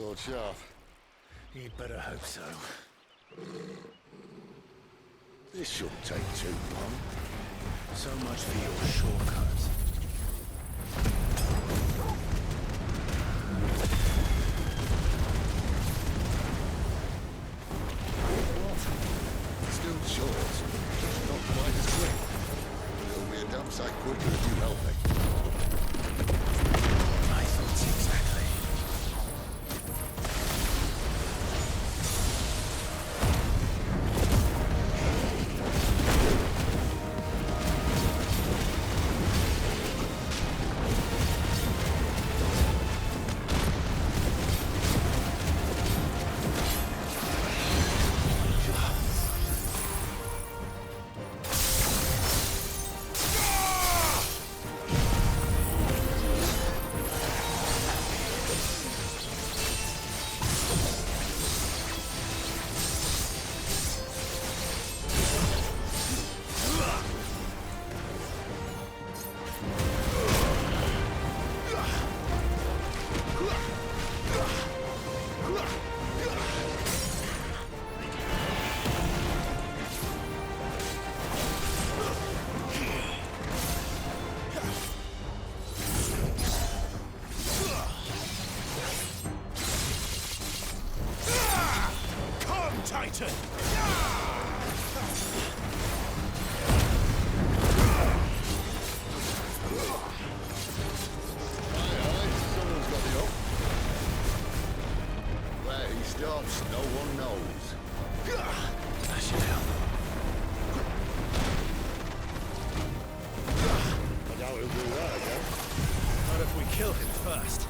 sword sharp. You'd better hope so. This shouldn't take too long. So much for your shortcuts. Still short, just not quite as quick. But it'll be a damn sight quicker if you help me. My thoughts exactly. Titan! Someone's got it up. Where he stops, no one knows. That should help. I doubt he'll do that again. Not if we kill him first.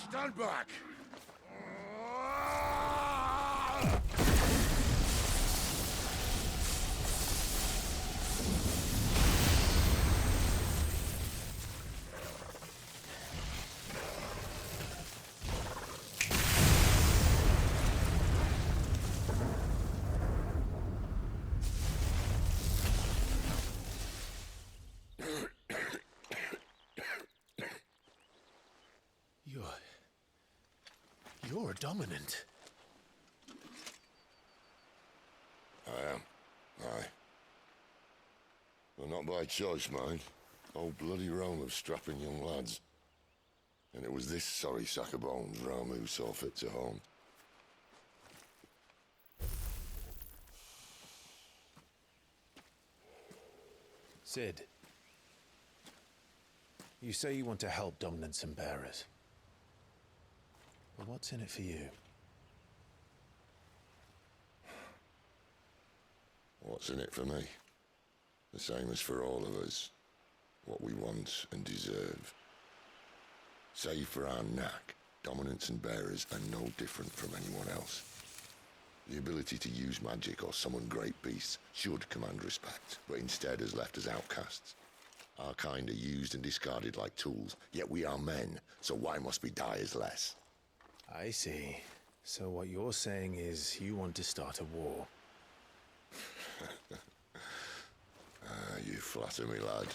Stand back! You're a dominant. I am. Aye. Well, not by choice, mind. Whole bloody realm of strapping young lads. And it was this sorry sack of bones Ramu saw fit to home. Sid. You say you want to help dominants and bearers. But what's in it for you? What's in it for me? The same as for all of us. What we want and deserve. Save for our knack, dominants and bearers are no different from anyone else. The ability to use magic or summon great beasts should command respect, but instead has left us outcasts. Our kind are used and discarded like tools, yet we are men, so why must we die as less? I see. So what you're saying is you want to start a war. You flatter me, lad.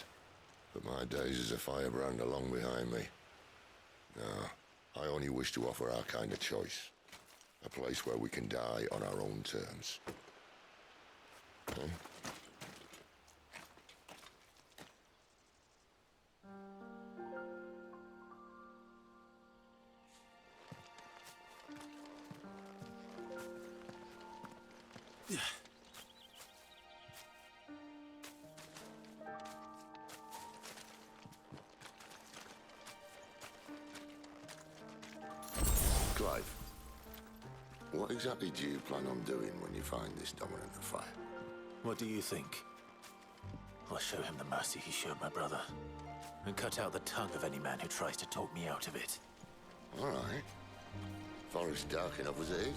But my days as a firebrand are long behind me. No, I only wish to offer our kind a choice. A place where we can die on our own terms. Okay? Clive, what exactly do you plan on doing when you find this dominant of fire? What do you think? I'll show him the mercy he showed my brother, and cut out the tongue of any man who tries to talk me out of it. All right. Forest dark enough as it is.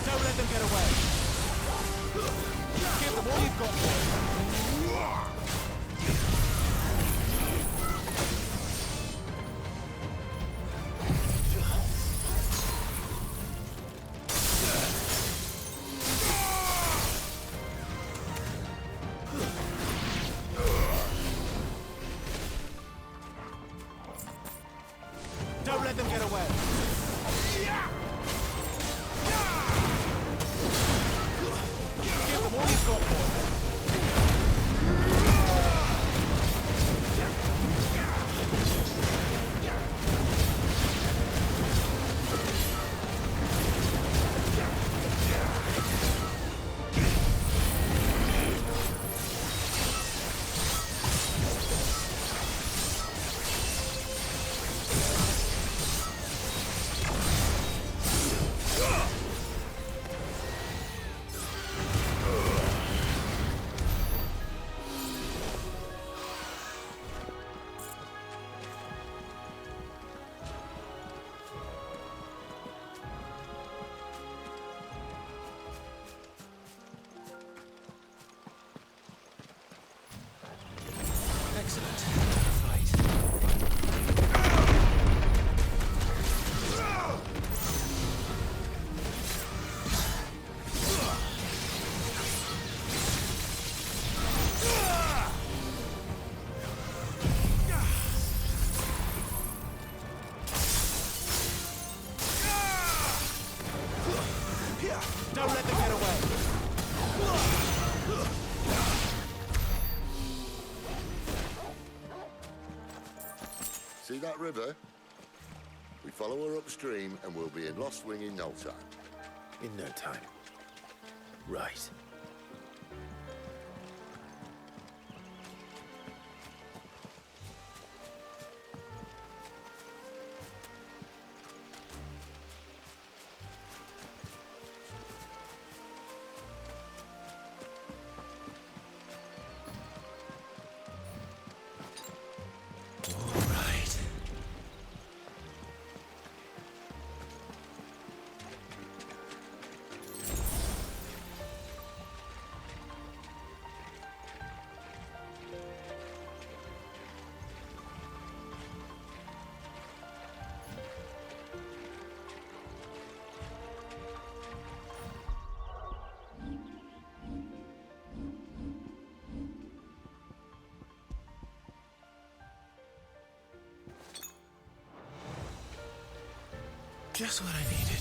Don't let them get away! Give them all you've got, boy! Don't let them get away! Give them all you've got, boy! Excellent. Fight. Don't let them get away. See that river? We follow her upstream and we'll be in Lost Wing in no time. In no time. Right. All right. Just what I needed.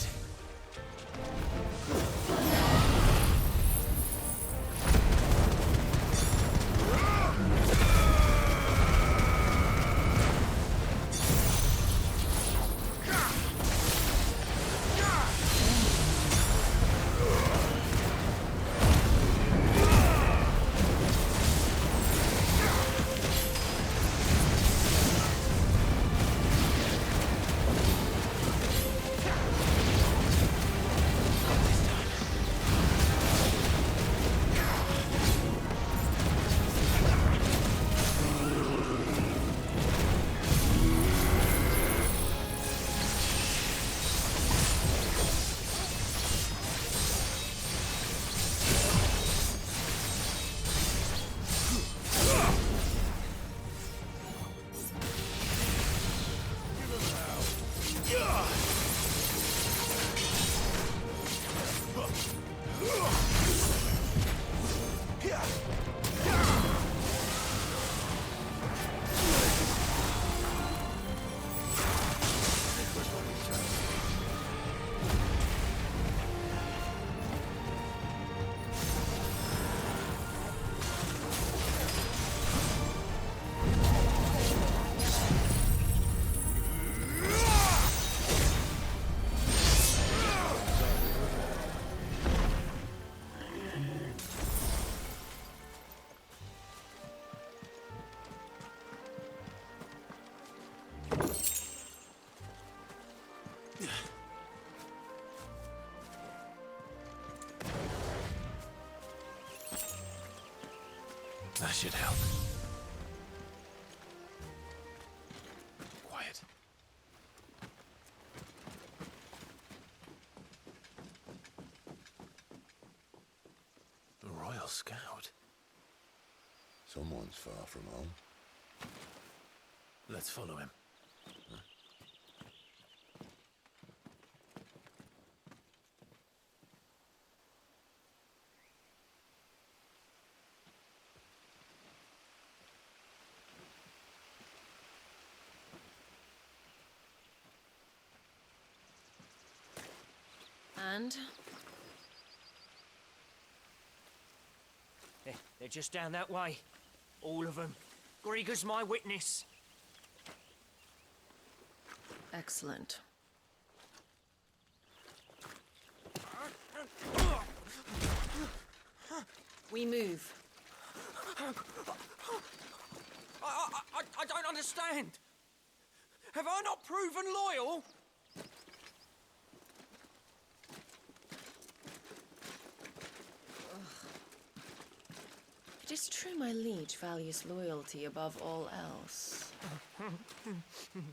That should help. Quiet. A Royal Scout? Someone's far from home. Let's follow him. And? They're just down that way. All of them. Grieger's my witness. Excellent. We move. I don't understand. Have I not proven loyal? It is true my liege values loyalty above all else.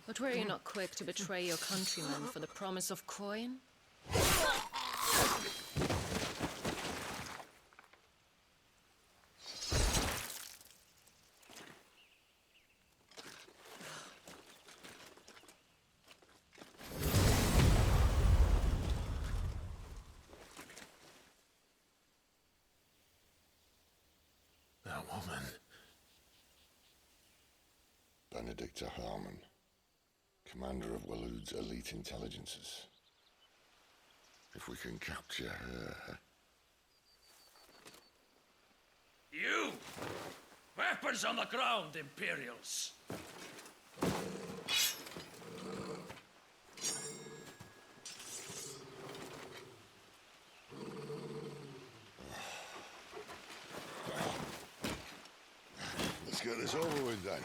But were you not quick to betray your countrymen for the promise of coin? That woman. Benedicta Harmon, commander of Waloed's elite intelligences. If we can capture her... You! Weapons on the ground, Imperials! Let's get this over with then.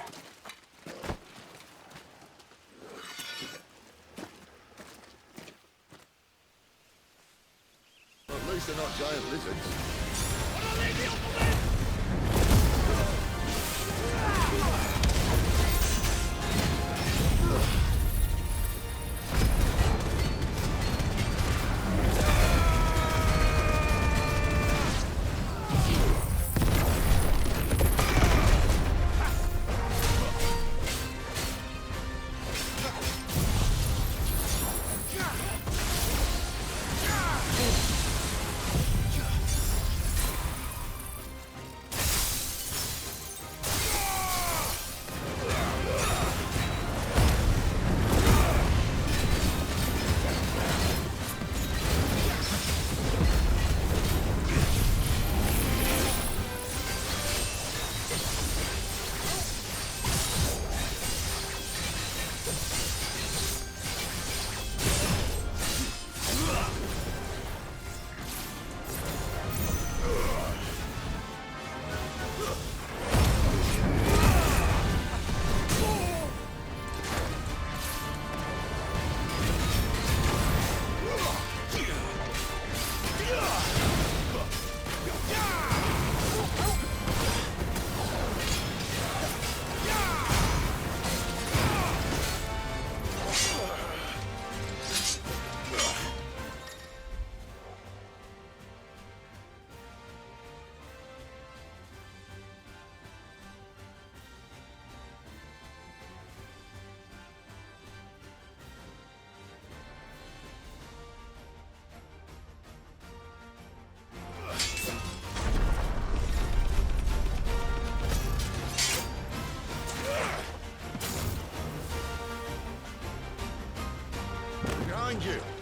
Well, at least they're not giant lizards. behind you!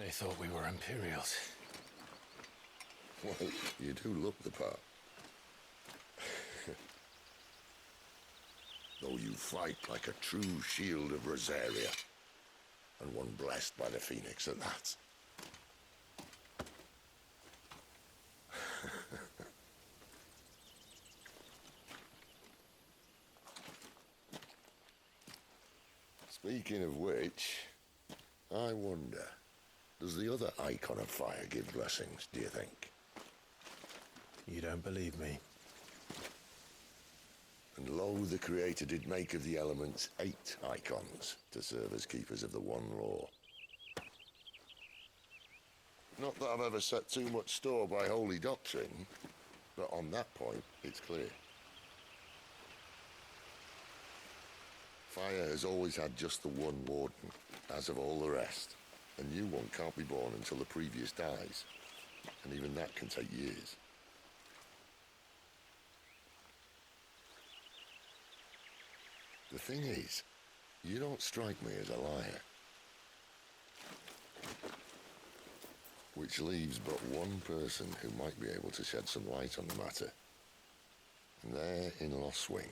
They thought we were Imperials. Well, you do look the part. Though you fight like a true shield of Rosaria, and one blessed by the Phoenix at that. Speaking of which, I wonder, does the other icon of fire give blessings, do you think? You don't believe me? And lo, the Creator did make of the elements 8 icons to serve as keepers of the one law. Not that I've ever set too much store by holy doctrine, but on that point, it's clear. Fire has always had just the one warden, as of all the rest. A new one can't be born until the previous dies, and even that can take years. The thing is, you don't strike me as a liar. Which leaves but one person who might be able to shed some light on the matter. And they're in Lost Wing.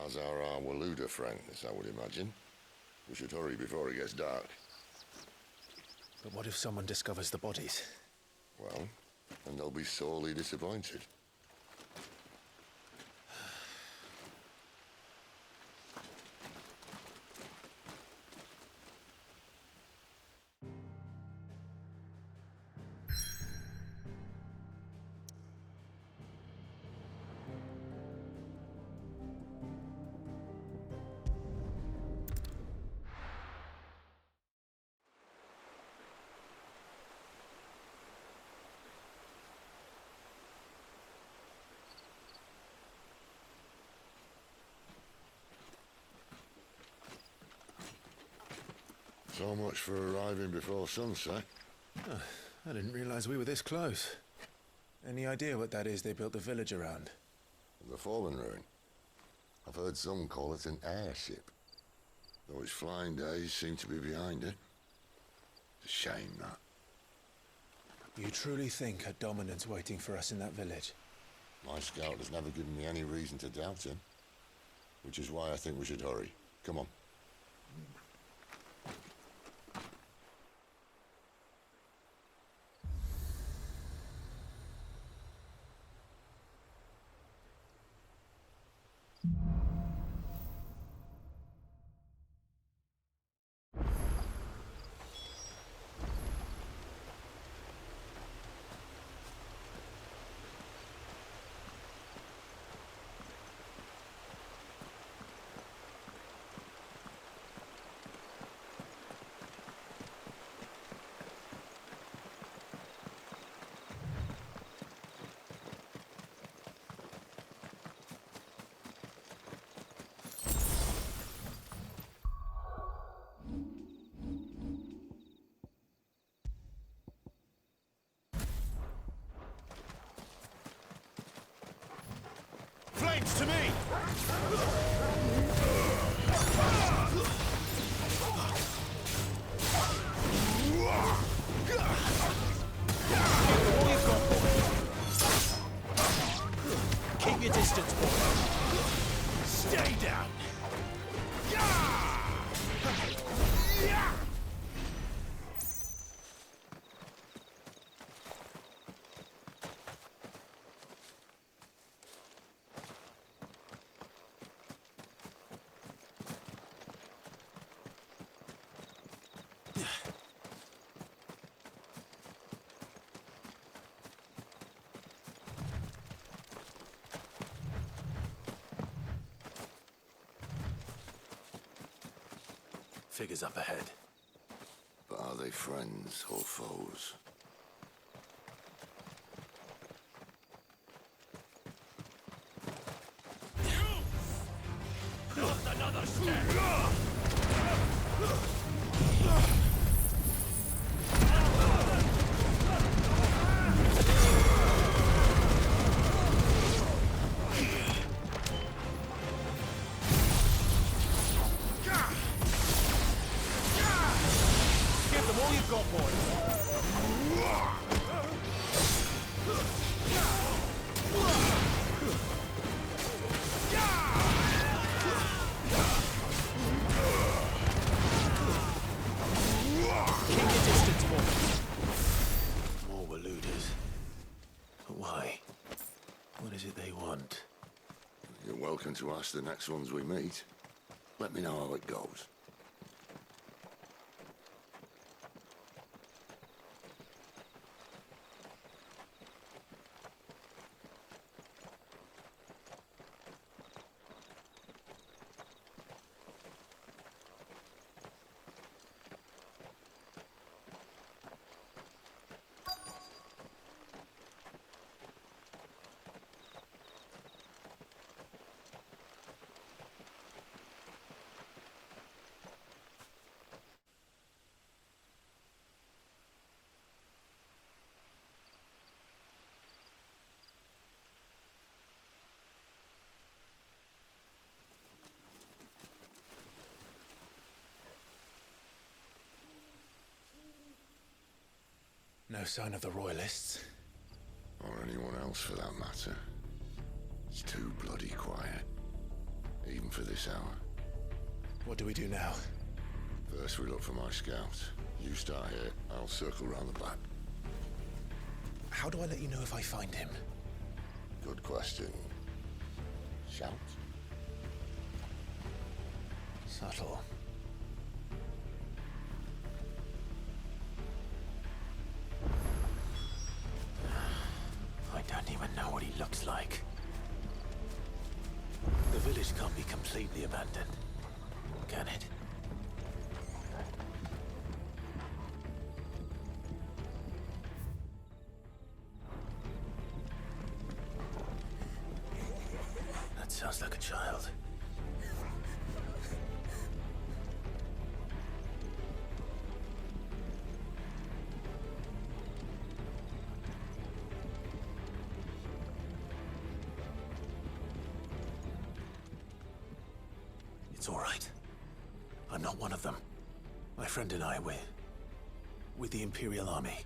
As are our Waluda friends, I would imagine. We should hurry before it gets dark. But what if someone discovers the bodies? Well, and they'll be sorely disappointed. So much for arriving before sunset. I didn't realize we were this close. Any idea what that is they built the village around? The Fallen Ruin. I've heard some call it an airship. Though its flying days seem to be behind it. It's a shame, that. You truly think a dominant's waiting for us in that village? My scout has never given me any reason to doubt him. Which is why I think we should hurry. Come on. Flames to me! Keep your distance, boy. Stay down. Figures up ahead. But are they friends or foes? Not another step! got, boys? Keep your distance, boys. More Waluders. But why? What is it they want? You're welcome to ask the next ones we meet. Let me know how it goes. No sign of the Royalists. Or anyone else for that matter. It's too bloody quiet. Even for this hour. What do we do now? First we look for my scout. You start here, I'll circle round the back. How do I let you know if I find him? Good question. Shout? Subtle. I don't even know what he looks like. The village can't be completely abandoned, can it? That sounds like a child. It's all right. I'm not one of them. My friend and I, we're with the Imperial Army.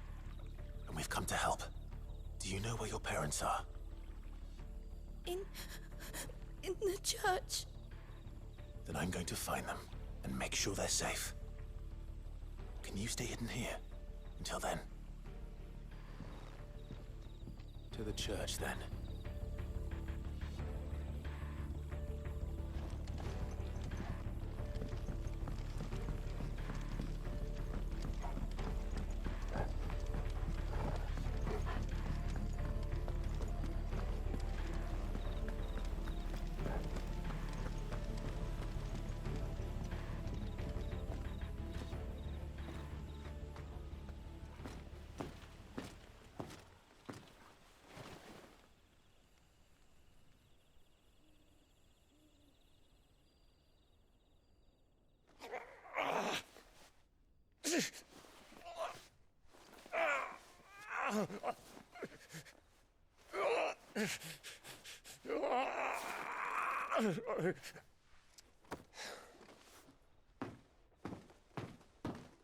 And we've come to help. Do you know where your parents are? In the church. Then I'm going to find them and make sure they're safe. Can you stay hidden here until then? To the church, then.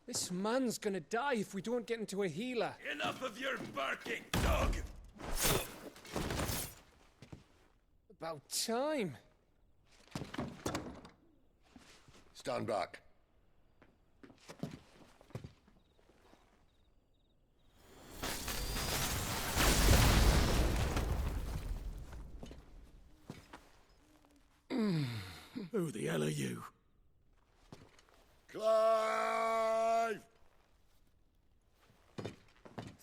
This man's gonna die if we don't get into a healer. Enough of your barking, dog! About time. Stand back. Who the hell are you? Clive!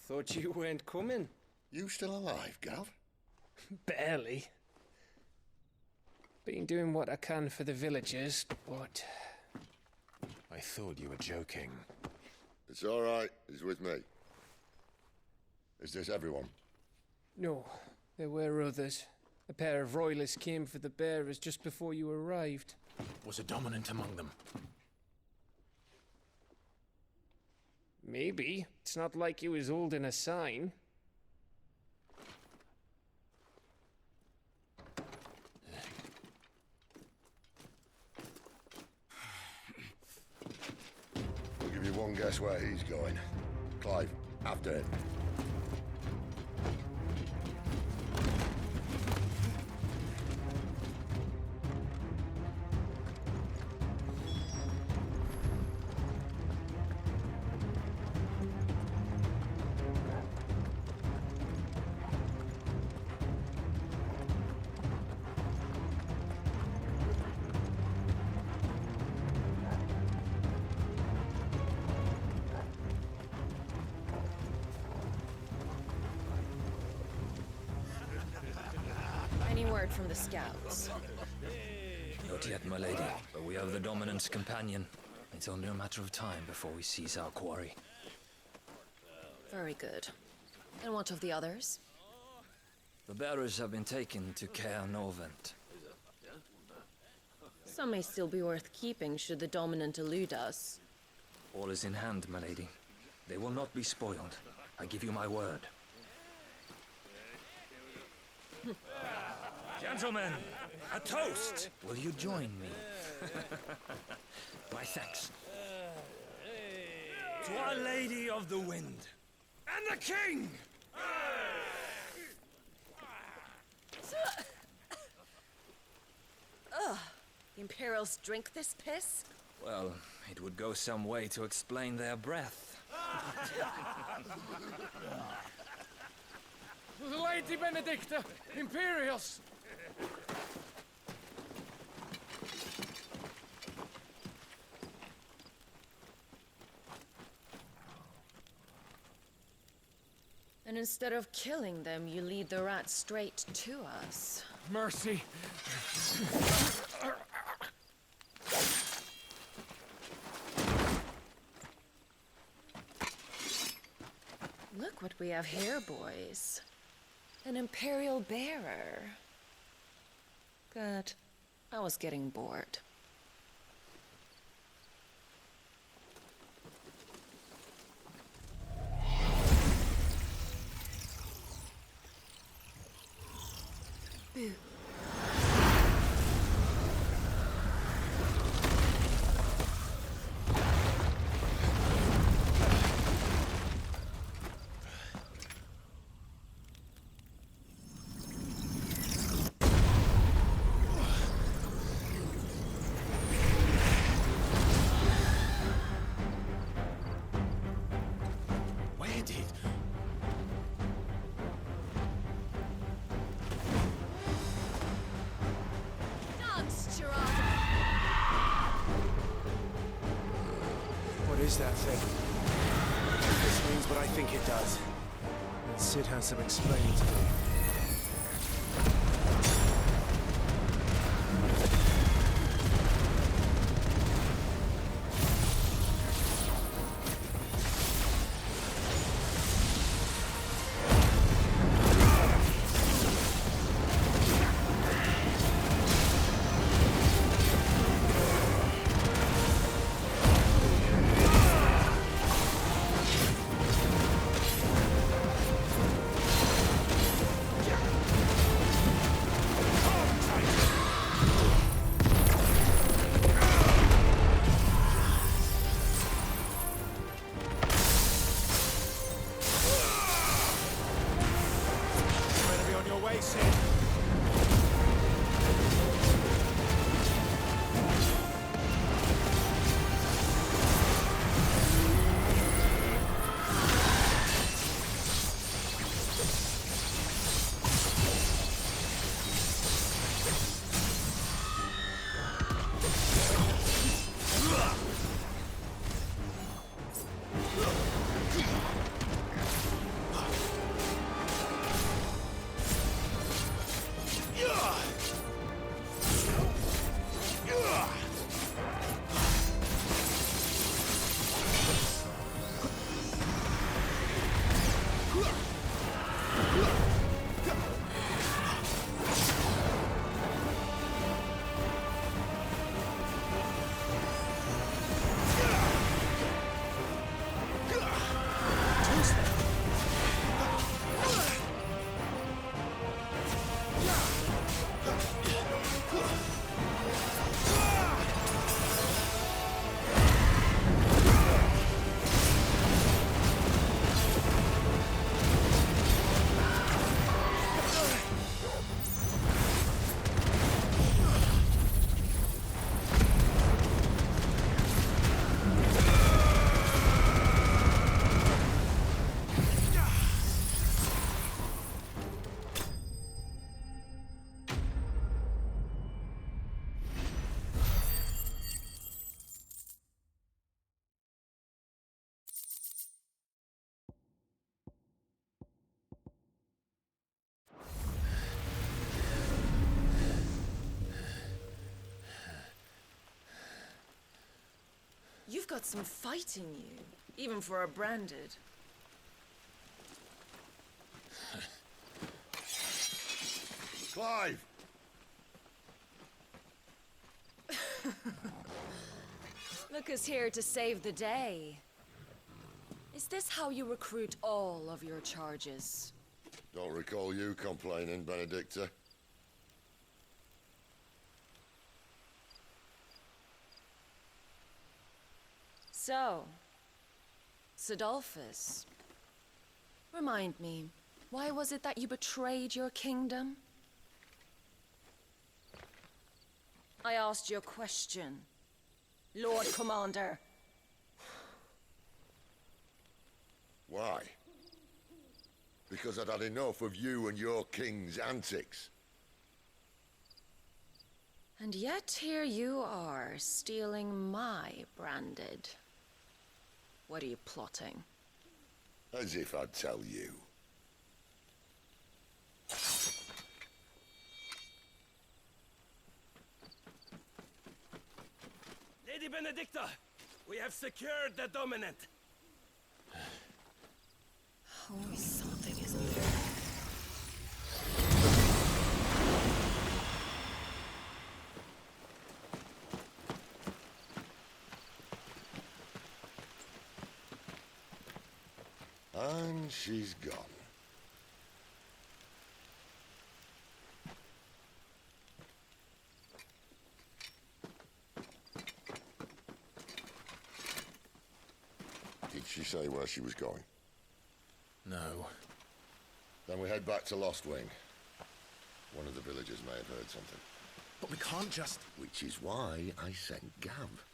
Thought you weren't coming. You still alive, Gav? Barely. Been doing what I can for the villagers, but... I thought you were joking. It's all right. He's with me. Is this everyone? No, there were others. A pair of royalists came for the bearers just before you arrived. Was a dominant among them? Maybe. It's not like he was holding a sign. We'll give you only one guess where he's going. Clive, after him. Any word from the scouts? Not yet, my lady, but we have the Dominant's companion. It's only a matter of time before we seize our quarry. Very good. And what of the others? The bearers have been taken to Caer Novent. Some may still be worth keeping should the Dominant elude us. All is in hand, my lady. They will not be spoiled. I give you my word. Gentlemen, a toast! Will you join me? My thanks. To Our Lady of the Wind. And the King! The Imperials drink this piss? Well, it would go some way to explain their breath. Lady Benedicta! Imperials! And instead of killing them, you lead the rats straight to us. Mercy! Look what we have here, boys. An Imperial bearer. Good. I was getting bored. Boo. Where did... What is that thing? If this means what I think it does, then Sid has some explaining to do. got some fight in you, even for a branded. Clive! Look who's here to save the day. Is this how you recruit all of your charges? Don't recall you complaining, Benedicta. So, Sidolphus, remind me, why was it that you betrayed your kingdom? I asked you a question, Lord Commander. Why? Because I'd had enough of you and your king's antics. And yet here you are, stealing my branded. What are you plotting? As if I'd tell you. Lady Benedicta, we have secured the dominant. Always something, isn't there? And she's gone. Did she say where she was going? No. Then we head back to Lost Wing. One of the villagers may have heard something. But we can't just... Which is why I sent Gav.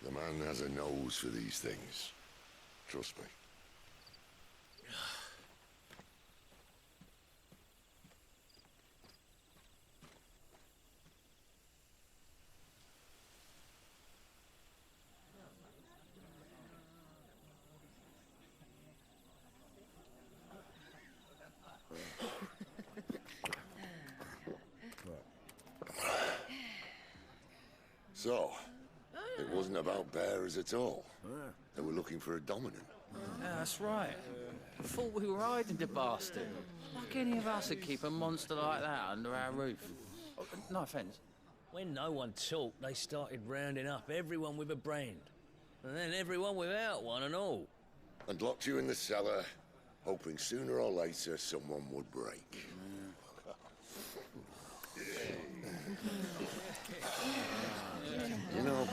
The man has a nose for these things. Trust me. So, it wasn't about bearers at all. They were looking for a dominant. Yeah, that's right. I thought we were hiding the bastard. Like any of us would keep a monster like that under our roof. Oh, no offence. When no one talked, they started rounding up everyone with a brand. And then everyone without one and all. And locked you in the cellar, hoping sooner or later someone would break. You know,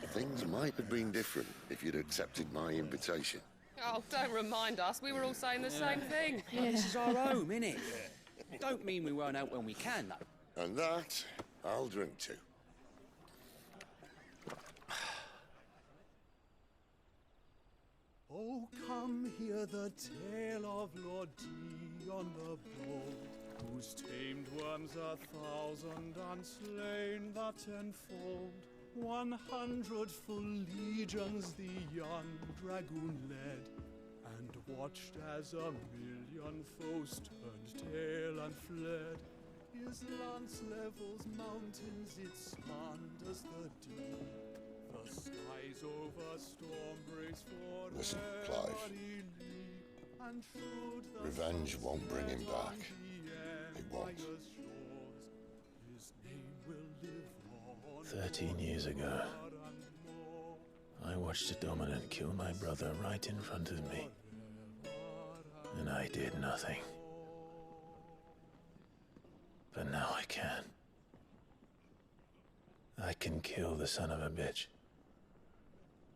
things might have been different if you'd accepted my invitation. Oh, don't remind us. We were all saying the same thing. This is our home, innit? Don't mean we won't out when we can, though. And that, I'll drink to. Oh, come hear the tale of Lord Dion the Bold, whose tamed worms 1,000 and slain the tenfold. 100 full legions the young dragoon led, and watched as 1,000,000 foes turned tail and fled. His lance levels mountains, it spanned as the deep. The skies over storm breaks for Listen, Clive. Revenge won't bring him back. It won't. 13 years ago, I watched a dominant kill my brother right in front of me. And I did nothing. But now I can. I can kill the son of a bitch.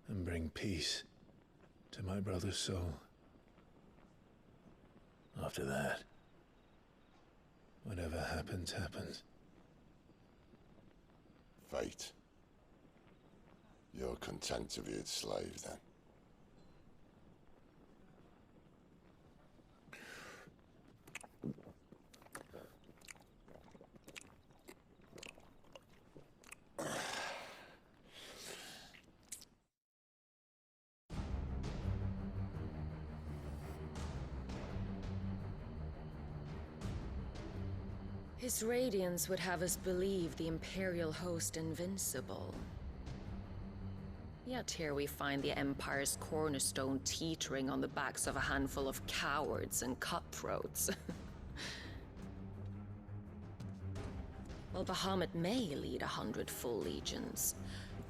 And bring peace to my brother's soul. After that, whatever happens, happens. Fate. You're content to be its slave, then? His radiance would have us believe the Imperial host invincible. Yet here we find the Empire's cornerstone teetering on the backs of a handful of cowards and cutthroats. Well, Bahamut may lead 100 full legions.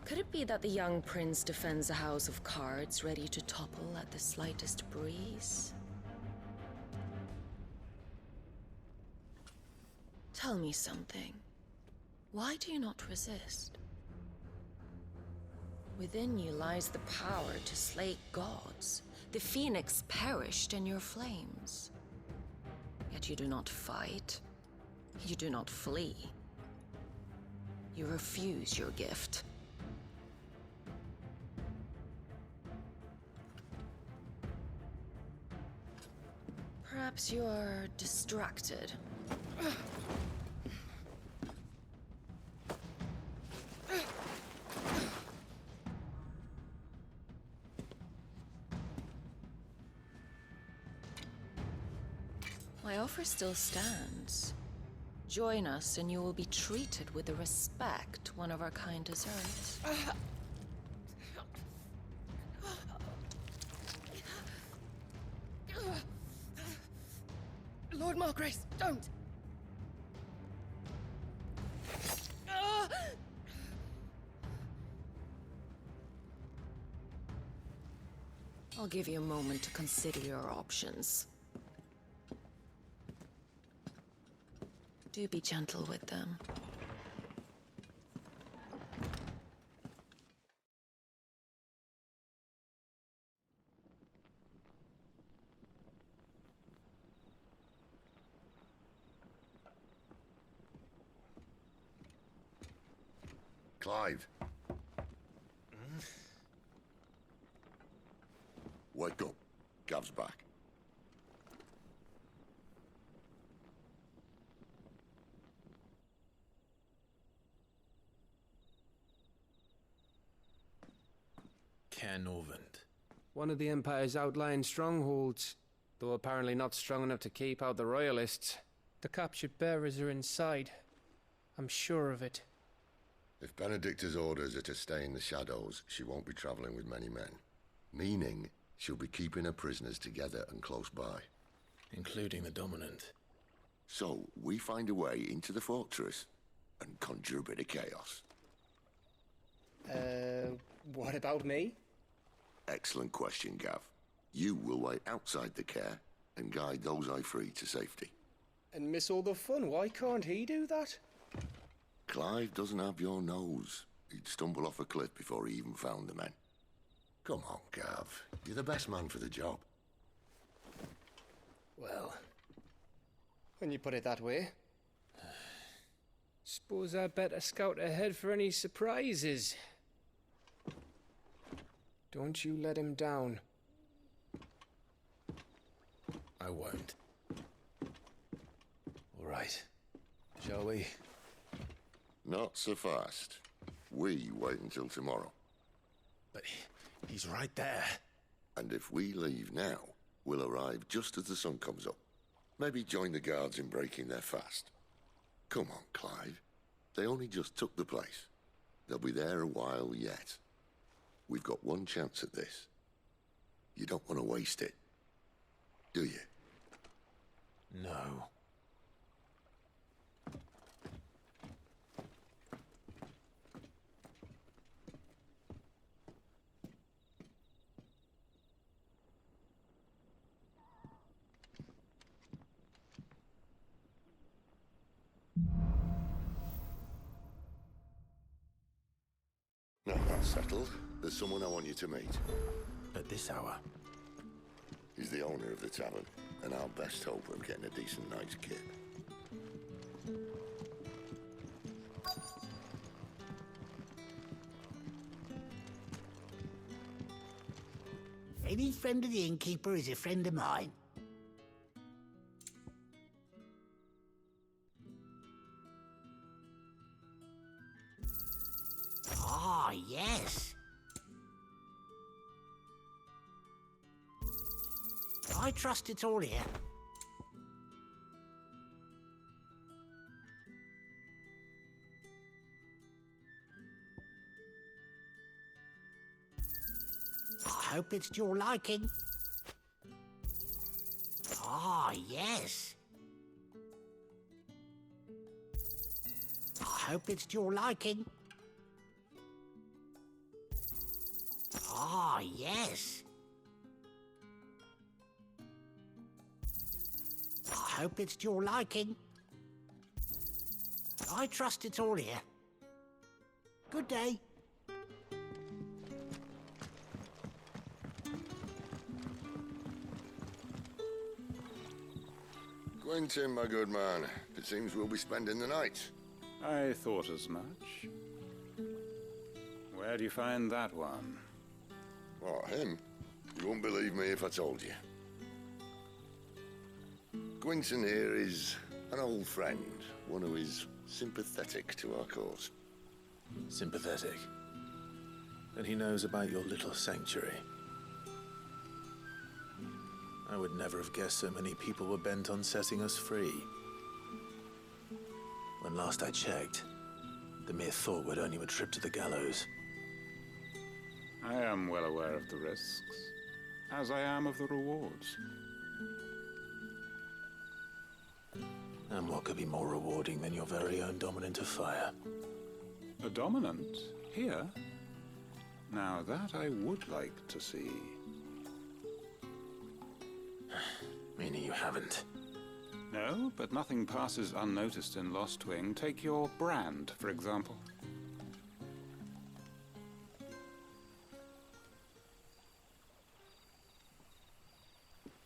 Could it be that the young prince defends a house of cards ready to topple at the slightest breeze? Tell me something. Why do you not resist? Within you lies the power to slay gods. The phoenix perished in your flames. Yet you do not fight. You do not flee. You refuse your gift. Perhaps you are distracted. My offer still stands. Join us and you will be treated with the respect one of our kind deserves. Lord Margrace, don't! I'll give you a moment to consider your options. Do be gentle with them. Clive. Wake up. Gav's back. Cairnorvend. One of the Empire's outlying strongholds, though apparently not strong enough to keep out the Royalists. The captured bearers are inside. I'm sure of it. If Benedicta's orders are to stay in the shadows, she won't be traveling with many men. Meaning, she'll be keeping her prisoners together and close by. Including the Dominant. So, we find a way into the fortress and conjure a bit of chaos. What about me? Excellent question, Gav. You will wait outside the care and guide those I free to safety. And miss all the fun. Why can't he do that? Clive doesn't have your nose. He'd stumble off a cliff before he even found the men. Come on, Gav. You're the best man for the job. Well, when you put it that way. Suppose I better scout ahead for any surprises. Don't you let him down. I won't. All right. Shall we? Not so fast. We wait until tomorrow. But he's right there. And if we leave now, we'll arrive just as the sun comes up. Maybe join the guards in breaking their fast. Come on, Clive. They only just took the place. They'll be there a while yet. We've got one chance at this. You don't want to waste it, do you? No. Now that's settled. There's someone I want you to meet. At this hour? He's the owner of the tavern, and our best hope of getting a decent night's kip. Any friend of the innkeeper is a friend of mine. Ah, yes. I trust it's all here. hope it's to your liking. Ah, yes. I hope it's to your liking. Ah, yes. I hope it's to your liking. I trust it's all here. Good day. Quentin, my good man. It seems we'll be spending the night. I thought as much. Where do you find that one? What, him? You wouldn't believe me if I told you. Quentin here is an old friend, one who is sympathetic to our cause. Sympathetic. And he knows about your little sanctuary. I would never have guessed so many people were bent on setting us free. When last I checked, the mere thought would earn you a trip to the gallows. I am well aware of the risks, as I am of the rewards. And what could be more rewarding than your very own dominant of fire? A dominant? Here? Now that I would like to see. Meaning you haven't? No, but nothing passes unnoticed in Lost Wing. Take your brand, for example.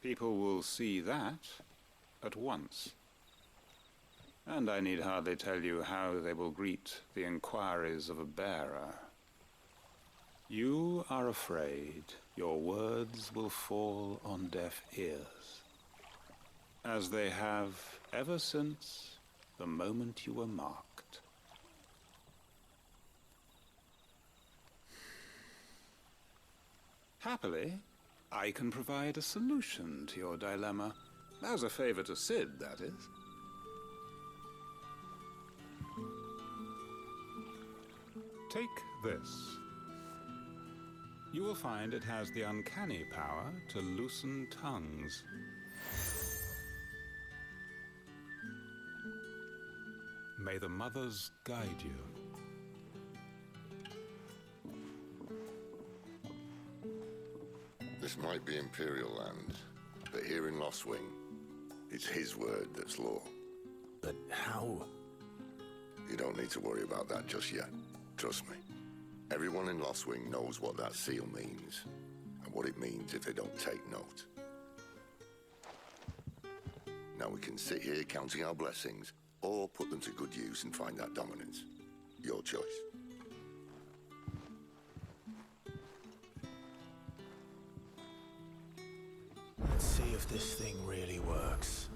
People will see that at once. And I need hardly tell you how they will greet the inquiries of a bearer. You are afraid your words will fall on deaf ears, as they have ever since the moment you were marked. Happily, I can provide a solution to your dilemma, as a favor to Sid, that is. Take this. You will find it has the uncanny power to loosen tongues. May the mothers guide you. This might be Imperial land, but here in Lost Wing, it's his word that's law. But how? You don't need to worry about that just yet. Trust me. Everyone in Lost Wing knows what that seal means, and what it means if they don't take note. Now we can sit here counting our blessings, or put them to good use and find that dominance. Your choice. Let's see if this thing really works.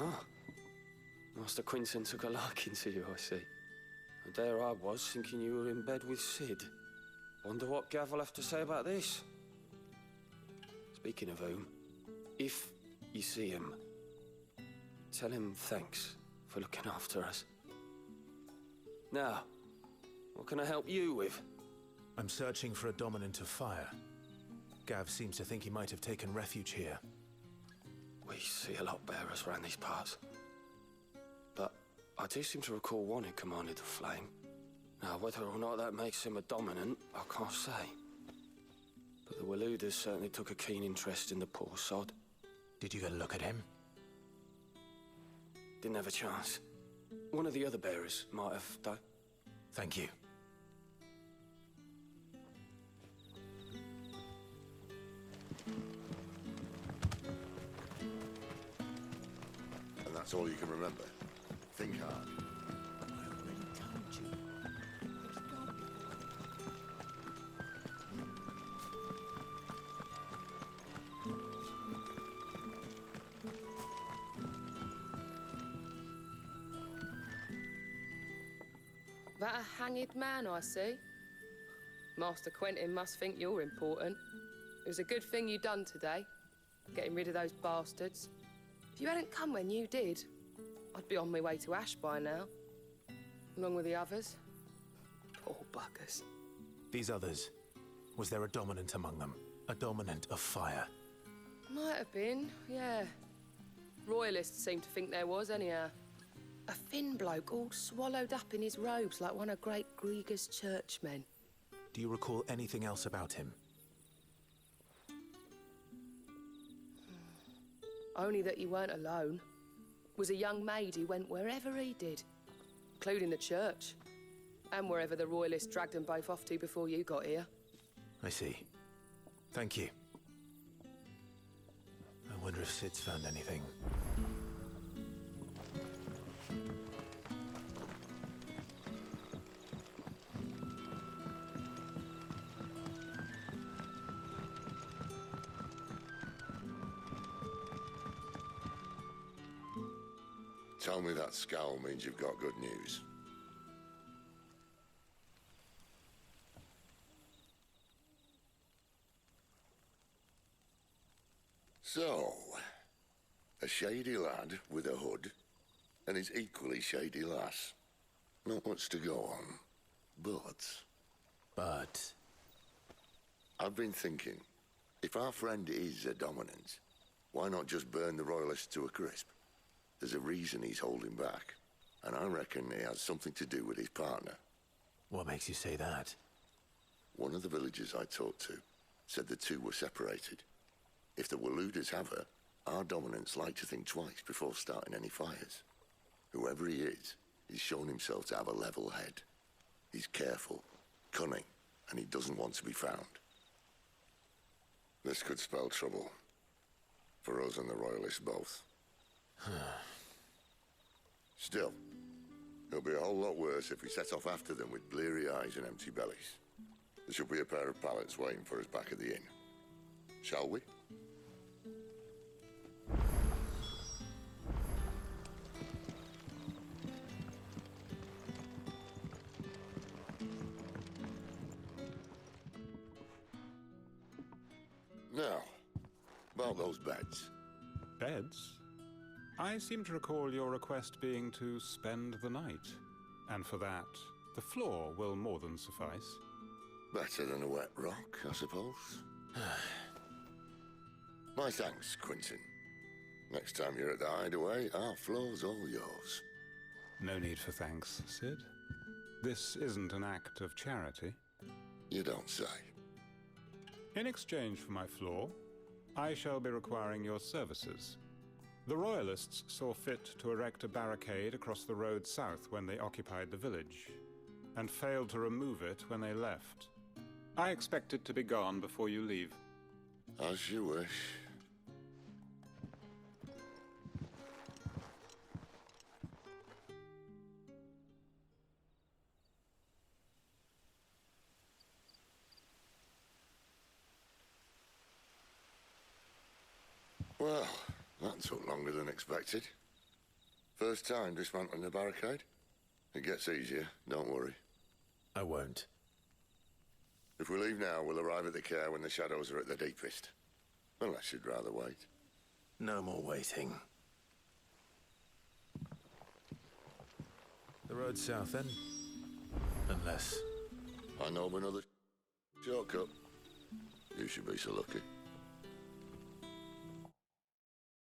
Ah, Master Quinton took a liking to you, I see. And there I was, thinking you were in bed with Sid. Wonder what Gav will have to say about this. Speaking of whom, if you see him, tell him thanks for looking after us. Now, what can I help you with? I'm searching for a dominant of fire. Gav seems to think he might have taken refuge here. We see a lot bearers around these parts. But I do seem to recall one who commanded the flame. Now, whether or not that makes him a dominant, I can't say. But the Waluders certainly took a keen interest in the poor sod. Did you get a look at him? Didn't have a chance. One of the other bearers might have, though. Thank you. And that's all you can remember. Think hard. I already told you. It's done. That a hanged man I see? Master Quentin must think you're important. It was a good thing you done today, getting rid of those bastards. If you hadn't come when you did, I'd be on my way to Ash by now, along with the others. Poor buggers. These others, was there a dominant among them? A dominant of fire? Might have been, yeah. Royalists seem to think there was, anyhow. A thin bloke all swallowed up in his robes like one of Great Grieger's churchmen. Do you recall anything else about him? Only that he weren't alone. Was a young maid who went wherever he did, including the church, and wherever the Royalists dragged them both off to before you got here. I see. Thank you. I wonder if Sid's found anything. Tell me that scowl means you've got good news. So, a shady lad with a hood, and his equally shady lass. Not much to go on, but... I've been thinking, if our friend is a dominant, why not just burn the Royalists to a crisp? There's a reason he's holding back, and I reckon he has something to do with his partner. What makes you say that? One of the villagers I talked to said the two were separated. If the Waluders have her, our dominants like to think twice before starting any fires. Whoever he is, he's shown himself to have a level head. He's careful, cunning, and he doesn't want to be found. This could spell trouble. For us and the Royalists both. Still, it'll be a whole lot worse if we set off after them with bleary eyes and empty bellies. There should be a pair of pallets waiting for us back at the inn. Shall we? Now, about those beds. Beds? I seem to recall your request being to spend the night. And for that, the floor will more than suffice. Better than a wet rock, I suppose. My thanks, Quentin. Next time you're at the hideaway, our floor's all yours. No need for thanks, Sid. This isn't an act of charity. You don't say. In exchange for my floor, I shall be requiring your services. The Royalists saw fit to erect a barricade across the road south when they occupied the village, and failed to remove it when they left. I expect it to be gone before you leave. As you wish. Well, that took longer than expected. First time dismantling the barricade? It gets easier, don't worry. I won't. If we leave now, we'll arrive at the care when the shadows are at their deepest. Unless you'd rather wait. No more waiting. The road south, then? Unless... I know of another shortcut. You should be so lucky.